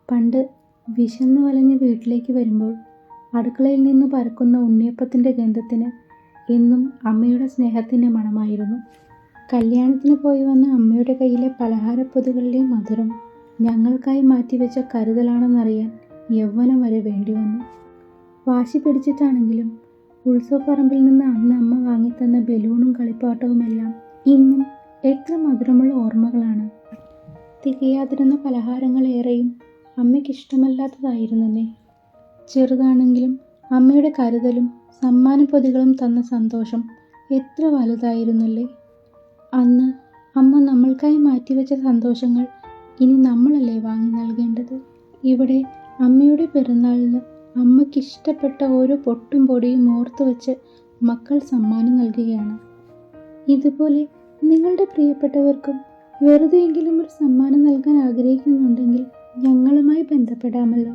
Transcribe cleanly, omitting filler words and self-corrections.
പണ്ട് വിശന്നു വലഞ്ഞ് വീട്ടിലേക്ക് വരുമ്പോൾ അടുക്കളയിൽ നിന്ന് പരക്കുന്ന ഉണ്ണിയപ്പത്തിൻ്റെ ഗന്ധത്തിന് എന്നും അമ്മയുടെ സ്നേഹത്തിൻ്റെ മണമായിരുന്നു. കല്യാണത്തിന് പോയി വന്ന അമ്മയുടെ കയ്യിലെ പലഹാരപ്പൊതികളുടെ മധുരം ഞങ്ങൾക്കായി മാറ്റിവെച്ച കരുതലാണെന്നറിയാൻ യൗവനം വരെ വേണ്ടി വന്നു. വാശി പിടിച്ചിട്ടാണെങ്കിലും ഉത്സവപ്പറമ്പിൽ നിന്ന് അന്ന് അമ്മ വാങ്ങിത്തന്ന ബലൂണും കളിപ്പാട്ടവുമെല്ലാം ഇന്നും എത്ര മധുരമുള്ള ഓർമ്മകളാണ്. തികയാതിരുന്ന പലഹാരങ്ങൾ ഏറെയും അമ്മയ്ക്കിഷ്ടമല്ലാത്തതായിരുന്നമ്മേ. ചെറുതാണെങ്കിലും അമ്മയുടെ കരുതലും സമ്മാനപ്പൊതികളും തന്ന സന്തോഷം എത്ര വലുതായിരുന്നല്ലേ. അന്ന് അമ്മ നമ്മൾക്കായി മാറ്റിവെച്ച സന്തോഷങ്ങൾ ഇനി നമ്മളല്ലേ വാങ്ങി നൽകേണ്ടത്. ഇവിടെ അമ്മയുടെ പിറന്നാളിന് അമ്മയ്ക്കിഷ്ടപ്പെട്ട ഓരോ പൊട്ടും പൊടിയും ഓർത്തു വെച്ച് മക്കൾ സമ്മാനം നൽകുകയാണ്. ഇതുപോലെ നിങ്ങളുടെ പ്രിയപ്പെട്ടവർക്കും വെറുതെയെങ്കിലും ഒരു സമ്മാനം നൽകാൻ ആഗ്രഹിക്കുന്നുണ്ടെങ്കിൽ ഞങ്ങളുമായി ബന്ധപ്പെടാമല്ലോ.